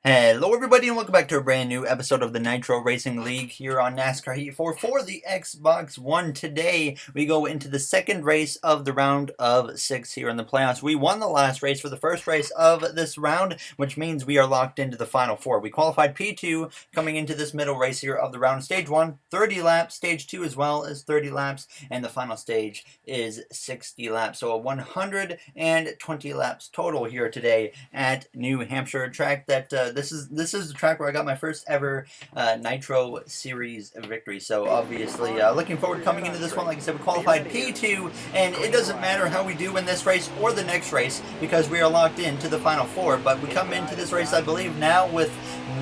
Hello everybody and welcome back to a brand new episode of the Nitro Racing League here on NASCAR Heat 4 for the Xbox One. Today we go into the second race of the round of 6 here in the playoffs. We won the last race for the first race of this round, which means we are locked into the final 4. We qualified P2 coming into this middle race here of the round. Stage 1, 30 laps. Stage 2 as well is 30 laps. And the final stage is 60 laps. So a 120 laps total here today at New Hampshire, track that this is the track where I got my first ever Nitro Series victory. So obviously looking forward to coming into this one. Like I said, we qualified P2, and it doesn't matter how we do in this race or the next race because we are locked into the final 4. But we come into this race, I believe, now with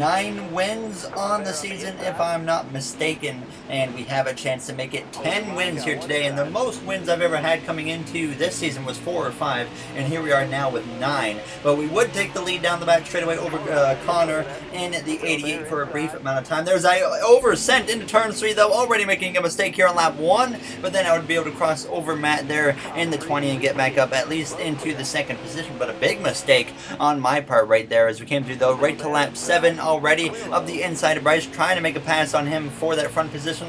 9 wins on the season, if I'm not mistaken, and we have a chance to make it 10 wins here today. And the most wins I've ever had coming into this season was 4 or 5, and here we are now with 9. But we would take the lead down the back straightaway over Connor in the 88 for a brief amount of time. There's I oversent into turn 3 though, already making a mistake here on lap 1, but then I would be able to cross over Matt there in the 20 and get back up at least into the second position. But a big mistake on my part right there as we came through though, right to lap 7 already of the inside of Bryce, trying to make a pass on him for that front position.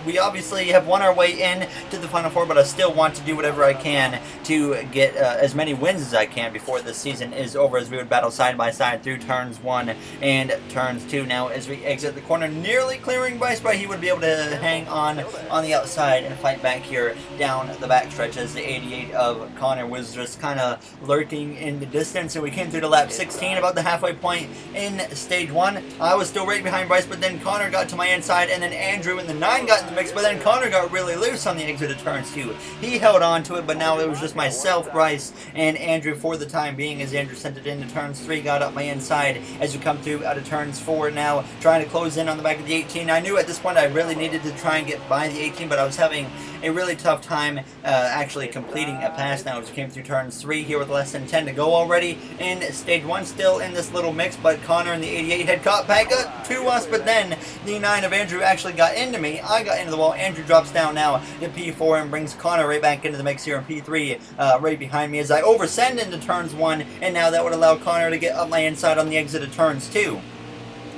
We obviously have won our way in to the final 4, but I still want to do whatever I can to get as many wins as I can before this season is over, as we would battle side by side through turns 1 and turns 2. Now as we exit the corner, nearly clearing Bryce, but he would be able to hang on the outside and fight back here down the back stretch as the 88 of Connor was just kind of lurking in the distance. And we came through to lap 16, about the halfway point in stage 1. I was still right behind Bryce, but then Connor got to my inside, and then Andrew in the 9 got in the mix, but then Connor got really loose on the exit of turns 2. He held on to it, but now it was just myself, Bryce, and Andrew for the time being, as Andrew sent it into turns 3, got up my inside as we come through out of turns 4 now, trying to close in on the back of the 18. I knew at this point I really needed to try and get by the 18, but I was having a really tough time actually completing a pass now as we came through turns 3 here with less than 10 to go already in stage 1, still in this little mix, but Connor and the 88 had caught back up to us, but then the 9 of Andrew actually got into me. I got into the wall. Andrew drops down now to P4 and brings Connor right back into the mix here in P3 right behind me as I oversend into turns 1, and now that would allow Connor to get up my inside on the exit of turns 2.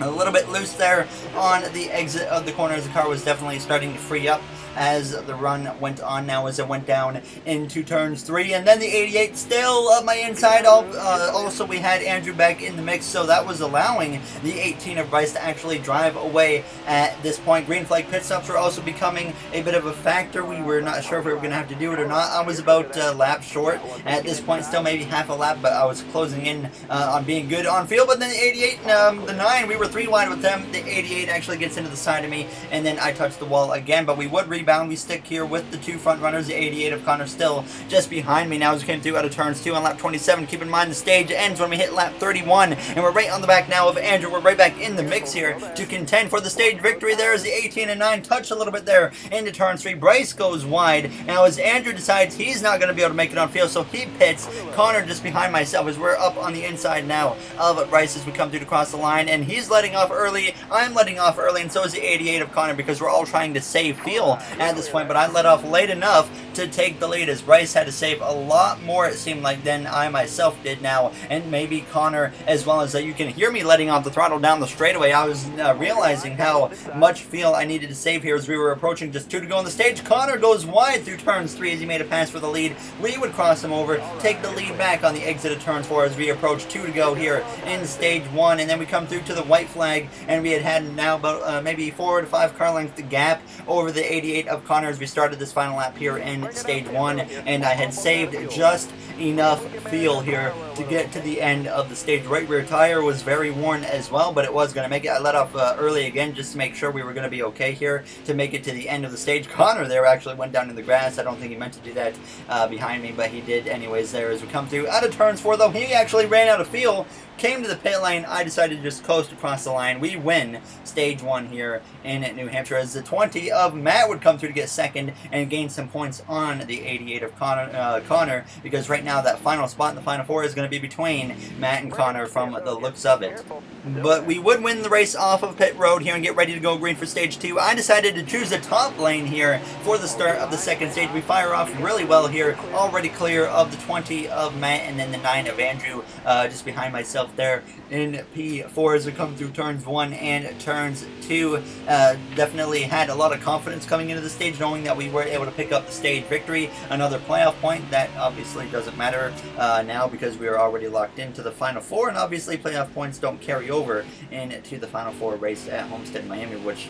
A little bit loose there on the exit of the corner as the car was definitely starting to free up as the run went on now, as it went down into turns 3, and then the 88 still up my inside. Also we had Andrew back in the mix, so that was allowing the 18 of Bryce to actually drive away at this point. Green flag pit stops were also becoming a bit of a factor. We were not sure if we were going to have to do it or not. I was about a lap short at this point, still maybe half a lap, but I was closing in on being good on field. But then the 88 and the 9, we were 3 wide with them. The 88 actually gets into the side of me, and then I touched the wall again, but we would rebound. We stick here with the 2 front runners. The 88 of Connor still just behind me now as we came through out of turns 2 on lap 27. Keep in mind the stage ends when we hit lap 31, and we're right on the back now of Andrew. We're right back in the mix here to contend for the stage victory. There is the 18 and 9 touch a little bit there into turn 3. Bryce goes wide now as Andrew decides he's not going to be able to make it on field, so he pits. Connor just behind myself as we're up on the inside now of Bryce as we come through to cross the line, and he's letting off early. I'm letting off early, and so is the 88 of Connor, because we're all trying to save fuel at this point, but I let off late enough to take the lead as Bryce had to save a lot more, it seemed like, than I myself did now, and maybe Connor as well. As you can hear me letting off the throttle down the straightaway. I was realizing how much fuel I needed to save here as we were approaching just 2 to go on the stage. Connor goes wide through turns 3 as he made a pass for the lead. We would cross him over, take the lead back on the exit of turn 4 as we approach 2 to go here in stage 1, and then we come through to the white flag, and we had now about maybe 4 to 5 car length gap over the 88 of Connor as we started this final lap here in stage 1, and I had saved just enough fuel here to get to the end of the stage. Right rear tire was very worn as well, but it was going to make it. I let off early again just to make sure we were going to be okay here to make it to the end of the stage. Connor there actually went down in the grass. I don't think he meant to do that behind me, but he did anyways there as we come through out of turns 4 though. He actually ran out of fuel, came to the pit lane. I decided to just coast across the line. We win stage 1 here in New Hampshire as the 20 of Matt would come through to get second and gain some points on the 88 of Connor, because right now that final spot in the final 4 is going to be between Matt and Connor from the looks of it. But we would win the race off of pit road here and get ready to go green for stage 2. I decided to choose the top lane here for the start of the second stage. We fire off really well here, already clear of the 20 of Matt and then the 9 of Andrew, just behind myself there in P4 as we come through turns 1 and turns 2. Definitely had a lot of confidence coming into the stage, knowing that we were able to pick up the stage victory. Another playoff point. That obviously doesn't matter now because we are already locked into the final 4, and obviously playoff points don't carry over into the final 4 race at Homestead, Miami, which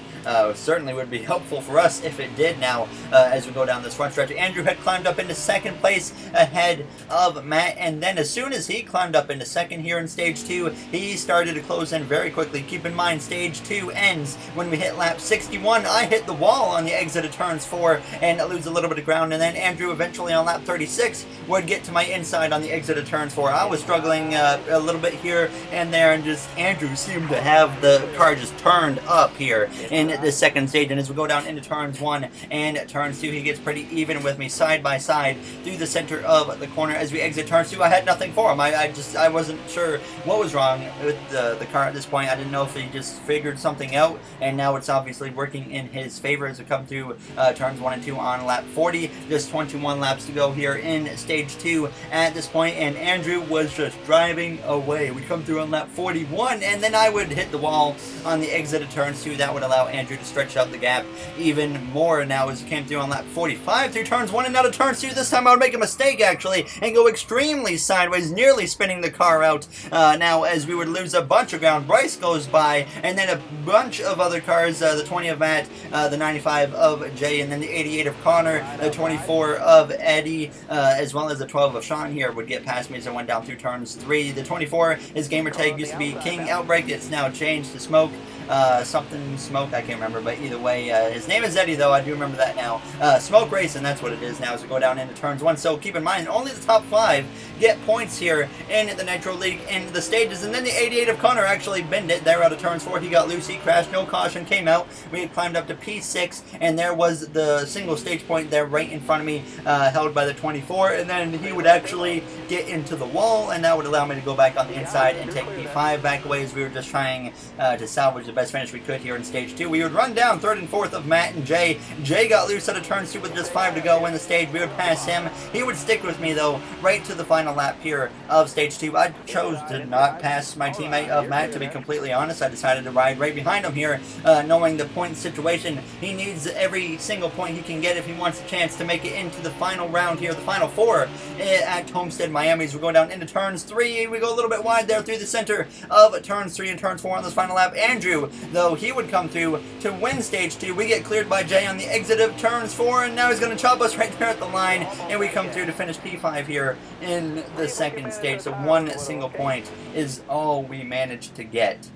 certainly would be helpful for us if it did now as we go down this front stretch. Andrew had climbed up into second place ahead of Matt, and then as soon as he climbed up into second here in stage 2, he started to close in very quickly. Keep in mind, stage 2 ends when we hit lap 61. I hit the wall on the exit of turns 4 and lose a little bit of ground, and then Andrew eventually on lap 36 would get to my inside on the exit of turns 4. I was struggling a little bit here and there, and just Andrew seemed to have the car just turned up here in the second stage. And as we go down into turns 1 and turns 2, he gets pretty even with me side by side through the center of the corner. As we exit turns 2, I had nothing for him. I wasn't sure what was wrong with the car at this point. I didn't know if he just figured something out, and now it's obviously working in his favor as we come through turns 1 and 2 on lap 40. Just 21 laps to go here in stage 2 at this point, and Andrew was just driving away. We come through on lap 41, and then I would hit the wall on the exit of turns 2. That would allow Andrew to stretch out the gap even more now as we came through on lap 45 through turns 1 and out of turns 2. This time I would make a mistake actually and go extremely sideways, nearly spinning the car out now as we would lose a bunch of ground. Bryce goes by, and then a bunch of other cars, the 20 of Matt, the 95 of Jay, and then the 88 of Connor, the 24 of Eddie, as well as the 12 of Sean here would get past me as I went down through turns 3. The 24, his gamer tag used to be King Outbreak. It's now changed to Smoke. Something Smoke, I can't remember, but either way, his name is Eddie though, I do remember that now. Smoke Racing, that's what it is now as we go down into turns 1. So keep in mind, only the top 5 get points here in the Nitro League in the stages, and then the 88 of Connor actually binned it there out of turns 4. He got loose, he crashed, no caution, came out. We had climbed up to P6, and there was the single stage point there right in front of me, held by the 24, and then he would actually get into the wall, and that would allow me to go back on the inside and take P5 back away as we were just trying to salvage the best finish we could here in stage 2. We would run down 3rd and 4th of Matt and Jay. Jay got loose out of turns 2 with just 5 to go in the stage. We would pass him. He would stick with me though right to the final lap here of stage 2. I chose to not pass my teammate of Matt, to be completely honest. I decided to ride right behind him here, knowing the point situation. He needs every single point he can get if he wants a chance to make it into the final round here, the final 4 at Homestead, Miami. As we go down into turns 3, we go a little bit wide there through the center of turns 3 and turns 4 on this final lap. Andrew, though, he would come through to win stage 2. We get cleared by Jay on the exit of turns 4, and now he's going to chop us right there at the line, and we come through to finish P5 here in the second stage. So 1 single point is all we managed to get.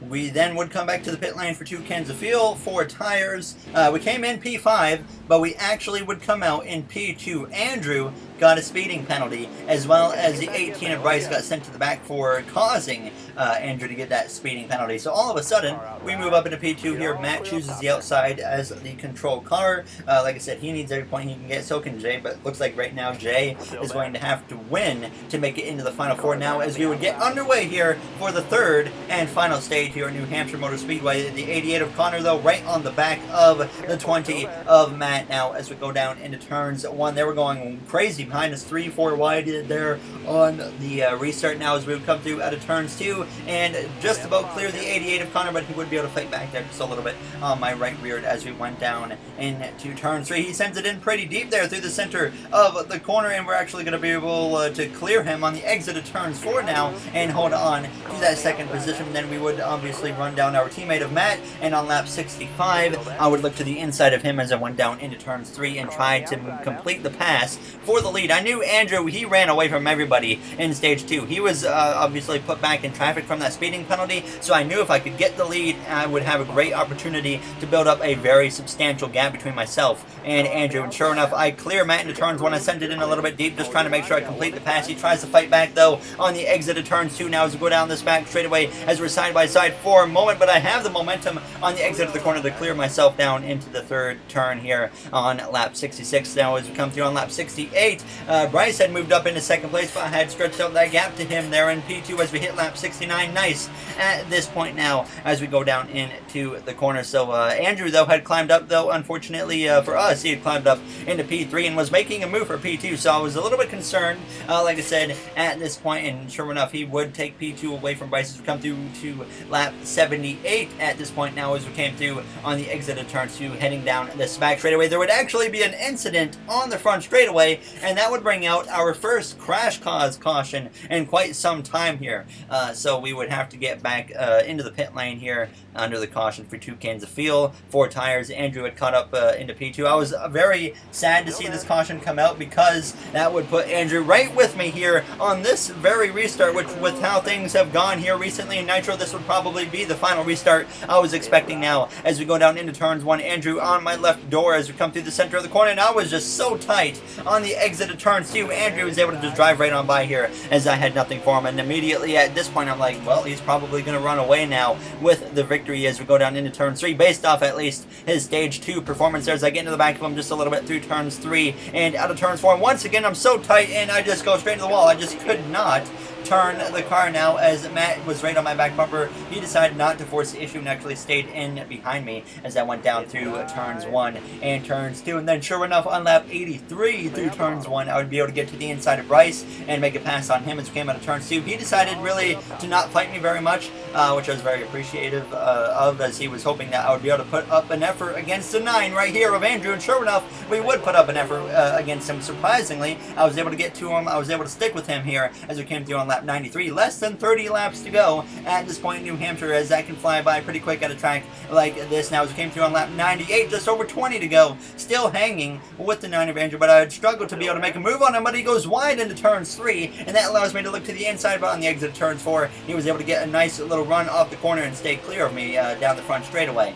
We then would come back to the pit lane for 2 cans of fuel, 4 tires. We came in P5, but we actually would come out in P2. Andrew got a speeding penalty, as well as the 18 of Bryce got sent to the back for causing Andrew to get that speeding penalty. So all of a sudden, we move up into P2 here. Matt chooses the outside as the control car. Like I said, he needs every point he can get, so can Jay, but looks like right now Jay is going to have to win to make it into the final 4 now, as we would get underway here for the 3rd and final stage here at New Hampshire Motor Speedway. The 88 of Connor, though, right on the back of the 20 of Matt now as we go down into turns 1. They were going crazy behind us, 3-4 wide there on the restart now as we would come through out of turns 2 and just about clear the 88 of Connor, but he would be able to fight back there just a little bit on my right rear as we went down into turn 3. He sends it in pretty deep there through the center of the corner, and we're actually going to be able to clear him on the exit of turns 4 now and hold on to that second position. Then we would obviously run down our teammate of Matt, and on lap 65 I would look to the inside of him as I went down into turns 3 and tried to complete the pass for the lead. I knew Andrew, he ran away from everybody in stage 2. He was obviously put back in traffic from that speeding penalty, so I knew if I could get the lead, I would have a great opportunity to build up a very substantial gap between myself and Andrew. And sure enough, I clear Matt into turns 1. I sent it in a little bit deep, just trying to make sure I complete the pass. He tries to fight back though on the exit of turns 2 now as we go down this back straightaway as we're side by side for a moment, but I have the momentum on the exit of the corner to clear myself down into the 3rd turn here on lap 66 now as we come through on lap 68. Bryce had moved up into second place, but I had stretched out that gap to him there in P2 as we hit lap 69. Nice at this point now as we go down into the corner. So Andrew, though, had climbed up, though, unfortunately for us, he had climbed up into P3 and was making a move for P2, so I was a little bit concerned, like I said, at this point, and sure enough, he would take P2 away from Bryce as we come through to lap 78 at this point now as we came through on the exit of turn 2, heading down this back straightaway. There would actually be an incident on the front straightaway, and that would bring out our first crash cause caution in quite some time here. So we would have to get back into the pit lane here under the caution for 2 cans of fuel, 4 tires. Andrew had caught up into P2. I was very sad to see this caution come out because that would put Andrew right with me here on this very restart, which with how things have gone here recently in Nitro, this would probably be the final restart I was expecting now as we go down into turns 1. Andrew on my left door as we come through the center of the corner, and I was just so tight on the exit of turn 2. Andrew was able to just drive right on by here as I had nothing for him, and immediately at this point I'm like, well, he's probably going to run away now with the victory as we go down into turn 3, based off at least his stage 2 performance there as I get into the back of him just a little bit through turns 3 and out of turns 4. And once again, I'm so tight and I just go straight to the wall. I just could not turn the car now as Matt was right on my back bumper. He decided not to force the issue and actually stayed in behind me as I went down through turns 1 and turns 2. And then sure enough, on lap 83 through turns 1, I would be able to get to the inside of Bryce and make a pass on him as we came out of turns 2. He decided really to not fight me very much, which I was very appreciative of, as he was hoping that I would be able to put up an effort against the 9 right here of Andrew. And sure enough, we would put up an effort against him. Surprisingly, I was able to get to him. I was able to stick with him here as we came through on lap 93. Less than 30 laps to go at this point in New Hampshire, as that can fly by pretty quick at a track like this. Now as we came through on lap 98, just over 20 to go, still hanging with the 9 of Andrew, but I had struggled to be able to make a move on him, but he goes wide into turns 3, and that allows me to look to the inside, but on the exit of turns 4, he was able to get a nice little run off the corner and stay clear of me down the front straightaway.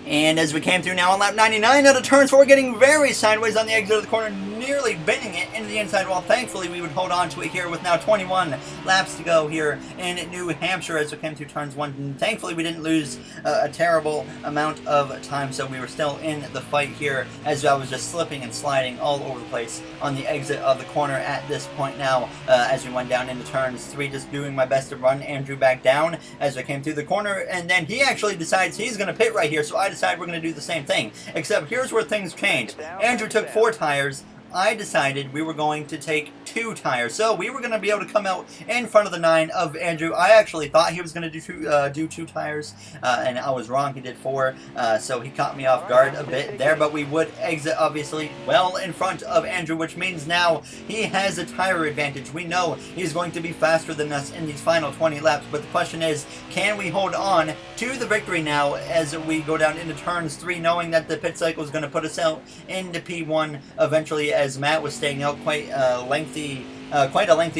And as we came through now on lap 99 out of turns 4, getting very sideways on the exit of the corner, nearly bending it into the inside wall. Thankfully, we would hold on to it here with now 21 laps to go here in New Hampshire as we came through turns 1. And thankfully, we didn't lose a terrible amount of time, so we were still in the fight here as I was just slipping and sliding all over the place on the exit of the corner at this point now as we went down into turns 3, just doing my best to run Andrew back down as I came through the corner. And then he actually decides he's going to pit right here, so I decided we're going to do the same thing, except here's where things change. Andrew took 4 tires. I decided we were going to take 2 tires. So we were going to be able to come out in front of the 9 of Andrew. I actually thought he was going to do 2 tires, and I was wrong. He did 4, so he caught me off guard a bit there, but we would exit, obviously, well in front of Andrew, which means now he has a tire advantage. We know he's going to be faster than us in these final 20 laps, but the question is, can we hold on to the victory now as we go down into turns 3, knowing that the pit cycle is going to put us out into P1 eventually, as Matt was staying out quite a lengthy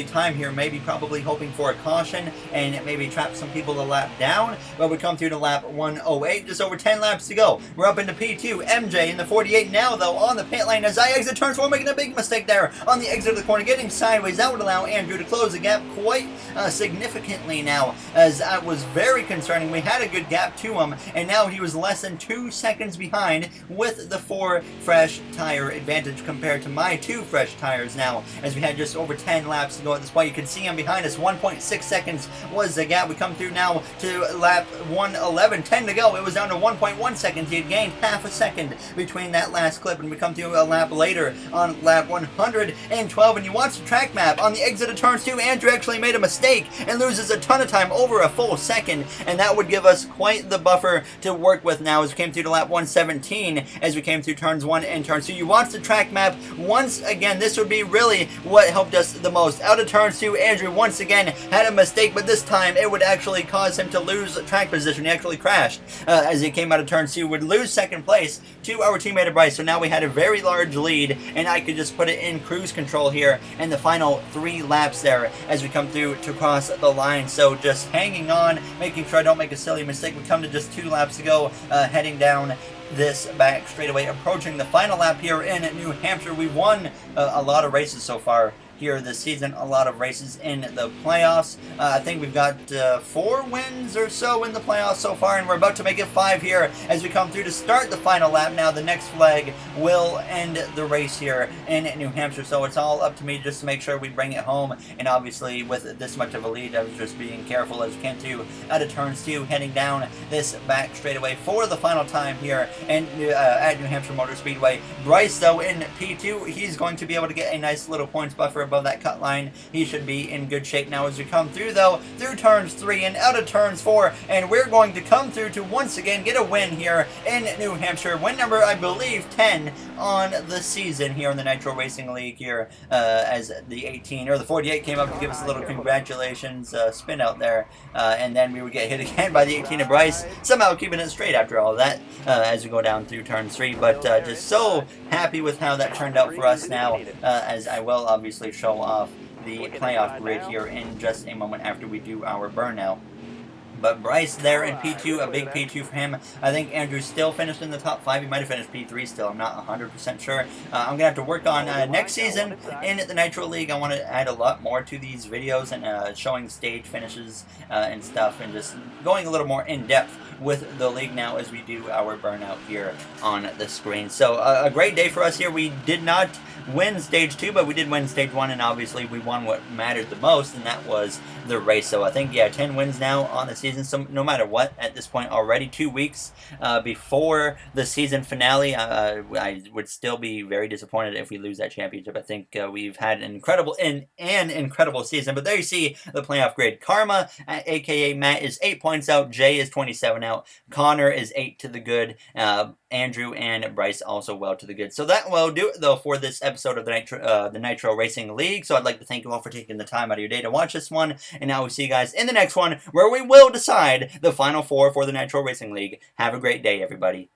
time here, maybe probably hoping for a caution and maybe trap some people a lap down. But we come through to lap 108, just over 10 laps to go. We're up into P2. MJ in the 48 now, though, on the pit lane as I exit turns 4, making a big mistake there on the exit of the corner, getting sideways. That would allow Andrew to close the gap quite significantly now, as that was very concerning. We had a good gap to him, and now he was less than 2 seconds behind with the 4 fresh tire advantage compared to my 2 fresh tires now, as we had just over 10 laps to go at this point. You can see him behind us. 1.6 seconds was the gap. We come through now to lap 111. 10 to go. It was down to 1.1 seconds. He had gained half a second between that last clip, and we come through a lap later on lap 112. And you watch the track map on the exit of turns 2. Andrew actually made a mistake and loses a ton of time, over a full second, and that would give us quite the buffer to work with now as we came through to lap 117 as we came through turns 1 and turns 2. You watch the track map once again. This would be really what helped us the most. Out of turns 2, Andrew once again had a mistake, but this time it would actually cause him to lose track position. He actually crashed as he came out of turns 2, would lose second place to our teammate Bryce. So now we had a very large lead, and I could just put it in cruise control here in the final 3 laps there as we come through to cross the line. So just hanging on, making sure I don't make a silly mistake. We come to just 2 laps to go, heading down this back straightaway, approaching the final lap here in New Hampshire. We've won a lot of races so far here this season. A lot of races in the playoffs. I think we've got 4 wins or so in the playoffs so far, and we're about to make it 5 here as we come through to start the final lap. Now the next flag will end the race here in New Hampshire, so it's all up to me just to make sure we bring it home. And obviously with this much of a lead, I was just being careful as we came to out of turns 2, heading down this back straightaway for the final time here and at New Hampshire Motor Speedway. Bryce, though, in P2, he's going to be able to get a nice little points buffer above that cut line. He should be in good shape now as we come through, though, through turns 3 and out of turns 4, and we're going to come through to once again get a win here in New Hampshire. Win number, I believe, 10 on the season here in the Nitro Racing League here as the 18 or the 48 came up to give us a little congratulations spin out there, and then we would get hit again by the 18 of Bryce, somehow keeping it straight after all of that as we go down through turn 3. But just so happy with how that turned out for us now, as I will obviously show off the playoff grid here in just a moment after we do our burnout. But Bryce there in P2, a big P2 for him. I think Andrew still finished in the top 5. He might have finished P3 still. I'm not 100% sure. I'm going to have to work on next season in the Nitro League. I want to add a lot more to these videos and showing stage finishes and stuff, and just going a little more in-depth with the league now as we do our burnout here on the screen. So a great day for us here. We did not win stage 2, but we did win stage 1, and obviously we won what mattered the most, and that was the race. So I think, yeah, 10 wins now on the season. So no matter what, at this point already, 2 weeks before the season finale, I would still be very disappointed if we lose that championship. I think we've had an incredible season. But there you see the playoff grid. Karma, aka Matt, is 8 points out. Jay is 27 out. Connor is 8 to the good. Andrew and Bryce also well to the good. So that will do it, though, for this episode of the Nitro Racing League. So I'd like to thank you all for taking the time out of your day to watch this one. And now we'll see you guys in the next one, where we will decide the final 4 for the Nitro Racing League. Have a great day, everybody.